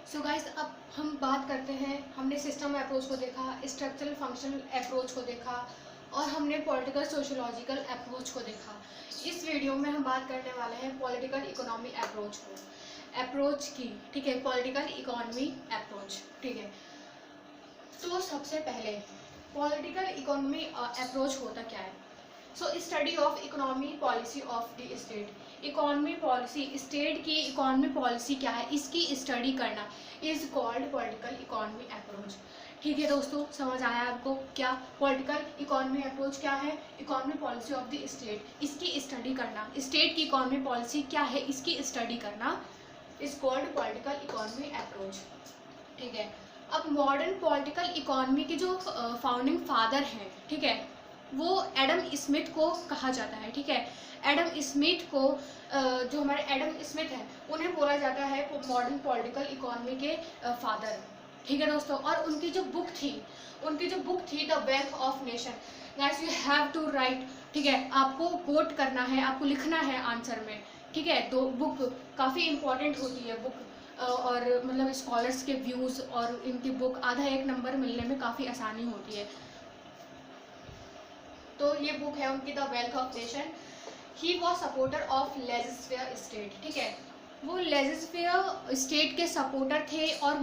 So guys, अब हम बात करते हैं। हमने सिस्टम अप्रोच को देखा, स्ट्रक्चरल फंक्शनल अप्रोच को देखा और हमने पॉलिटिकल सोशियोलॉजिकल अप्रोच को देखा। इस वीडियो में हम बात करने वाले हैं पॉलिटिकल इकोनॉमी अप्रोच की। ठीक है, पॉलिटिकल इकोनॉमी अप्रोच। ठीक है, तो सबसे पहले पॉलिटिकल इकोनॉमी अप्रोच होता क्या है? So study of economy policy of the state. Economy policy, state की इकोनॉमी पॉलिसी क्या है, इसकी स्टडी करना is called political economy approach. ठीक है दोस्तों, समझ आया आपको? क्या पॉलिटिकल इकोनॉमी अप्रोच क्या है? Economy policy of the state, इसकी स्टडी करना। स्टेट की इकोनॉमी पॉलिसी क्या है, इसकी स्टडी करना is called political economy approach. ठीक है, अब मॉडर्न पॉलिटिकल इकोनॉमी के जो फाउंडिंग फादर हैं, ठीक है, वो एडम स्मिथ को कहा जाता है। ठीक है, एडम स्मिथ को जो हमारे एडम स्मिथ हैं उन्हें बोला जाता है मॉडर्न पॉलिटिकल इकोनॉमी के फादर। ठीक है दोस्तों, और उनकी जो बुक थी the wealth of nation. Guys, you have to write. ठीक है, आपको कोट करना है, आपको लिखना है आंसर में। ठीक है, तो बुक काफ़ी इंपॉर्टेंट होती है बुक, और मतलब स्कॉलर्स के व्यूज़ और इनकी बुक आधा एक नंबर मिलने में काफ़ी आसानी होती है। तो ये बुक है उनकी the wealth of nation. He was supporter of legislative state. ठीक है, वो लेजिस्लेटिव स्टेट के सपोर्टर थे और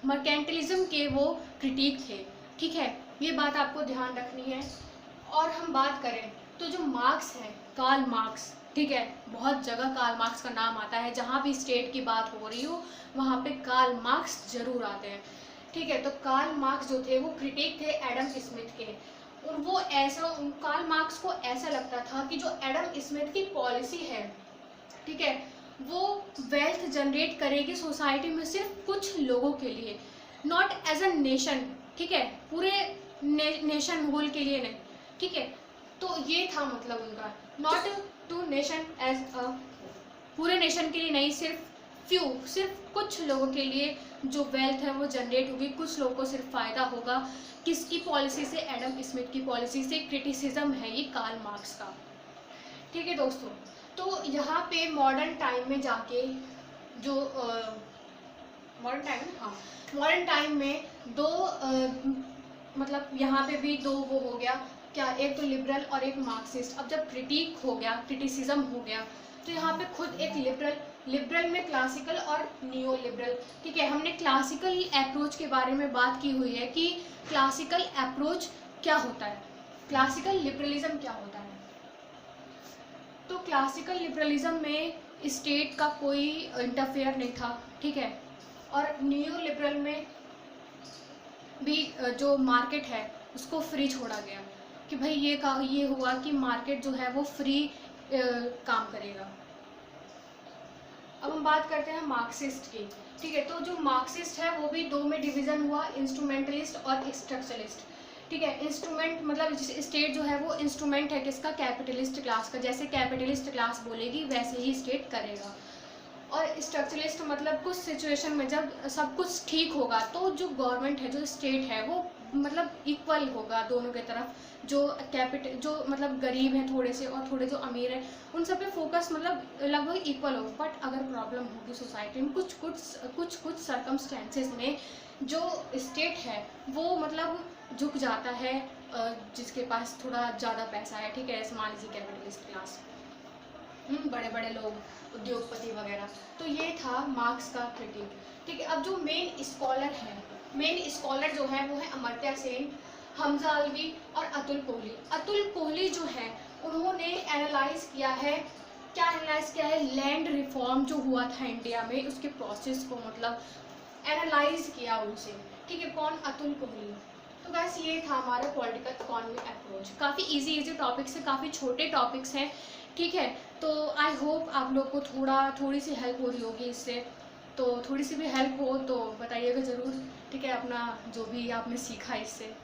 मर्केंटलिज्म के वो क्रिटिक थे। ठीक है, ये बात आपको ध्यान रखनी है। और हम बात करें तो जो मार्क्स है, कार्ल मार्क्स, ठीक है, बहुत जगह कार्ल मार्क्स का नाम आता है, जहाँ भी स्टेट की बात हो रही हो वहाँ पे कार्ल मार्क्स जरूर आते हैं। ठीक है, तो कार्ल मार्क्स जो थे वो क्रिटिक थे एडम स्मिथ के। और वो ऐसा, कार्ल मार्क्स को ऐसा लगता था कि जो एडम स्मिथ की पॉलिसी है, ठीक है, वो वेल्थ जनरेट करेगी सोसाइटी में सिर्फ कुछ लोगों के लिए, नॉट एज अ नेशन। ठीक है, पूरे नेशन होल के लिए नहीं। ठीक है, तो ये था मतलब उनका, not to nation as a, पूरे नेशन के लिए नहीं, सिर्फ कुछ लोगों के लिए जो वेल्थ है वो जनरेट होगी, कुछ लोगों को सिर्फ फ़ायदा होगा। किसकी पॉलिसी से? एडम स्मिथ की पॉलिसी से। क्रिटिसिज्म है ये कार्ल मार्क्स का। ठीक है दोस्तों, तो यहाँ पे मॉडर्न टाइम में जाके जो मॉडर्न टाइम में दो मतलब यहाँ पे भी दो वो हो गया क्या, एक तो लिबरल और एक मार्क्सिस्ट। अब जब क्रिटिक हो गया, क्रिटिसिज्म हो गया, तो यहाँ पे खुद एक लिबरल में क्लासिकल और नियो लिबरल। ठीक है, हमने क्लासिकल अप्रोच के बारे में बात की हुई है कि क्लासिकल अप्रोच क्या होता है, क्लासिकल लिबरलिज्म क्या होता है। तो क्लासिकल लिबरलिज्म में स्टेट का कोई इंटरफेयर नहीं था। ठीक है, और नियो लिबरल में भी जो मार्केट है उसको फ्री छोड़ा गया कि भाई ये हुआ कि मार्केट जो है वो फ्री काम करेगा। अब हम बात करते हैं मार्क्सिस्ट की। ठीक है, तो जो मार्क्सिस्ट है वो भी दो में डिवीज़न हुआ, इंस्ट्रूमेंटलिस्ट और स्ट्रक्चरलिस्ट। ठीक है, इंस्ट्रूमेंट मतलब स्टेट जो है वो इंस्ट्रूमेंट है किसका? कैपिटलिस्ट क्लास का। जैसे कैपिटलिस्ट क्लास बोलेगी वैसे ही स्टेट करेगा। और स्ट्रक्चरलिस्ट मतलब कुछ सिचुएशन में जब सब कुछ ठीक होगा तो जो गवर्नमेंट है, जो स्टेट है, वो मतलब इक्वल होगा दोनों की तरफ। जो जो मतलब गरीब हैं थोड़े से और थोड़े जो अमीर हैं, उन सब पे फोकस मतलब लगभग इक्वल हो। बट अगर प्रॉब्लम होगी सोसाइटी में कुछ सर्कमस्टेंसेस में, जो स्टेट है वो मतलब झुक जाता है जिसके पास थोड़ा ज़्यादा पैसा है। ठीक है, ऐसे मान लीजिए कैपिटलिस्ट क्लास, बड़े बड़े लोग, उद्योगपति वगैरह। तो ये था मार्क्स का क्रिटिक। ठीक है, अब जो मेन स्कॉलर जो है वो है अमर्त्य सेन, हमजा अलवी और अतुल कोहली। अतुल कोहली जो है उन्होंने एनालाइज किया है, क्या एनालाइज किया है? लैंड रिफॉर्म जो हुआ था इंडिया में, उसके प्रोसेस को मतलब एनालाइज किया उनसे। ठीक है, कौन? अतुल कोहली। तो बस ये था हमारा पॉलिटिकल इकोनॉमी अप्रोच। काफ़ी इजी टॉपिक्स है, काफ़ी छोटे टॉपिक्स हैं। ठीक है, तो आई होप आप लोग को थोड़ी सी हेल्प हो रही होगी इससे। तो थोड़ी सी भी हेल्प हो तो बताइएगा ज़रूर। ठीक है, अपना जो भी आपने सीखा इससे।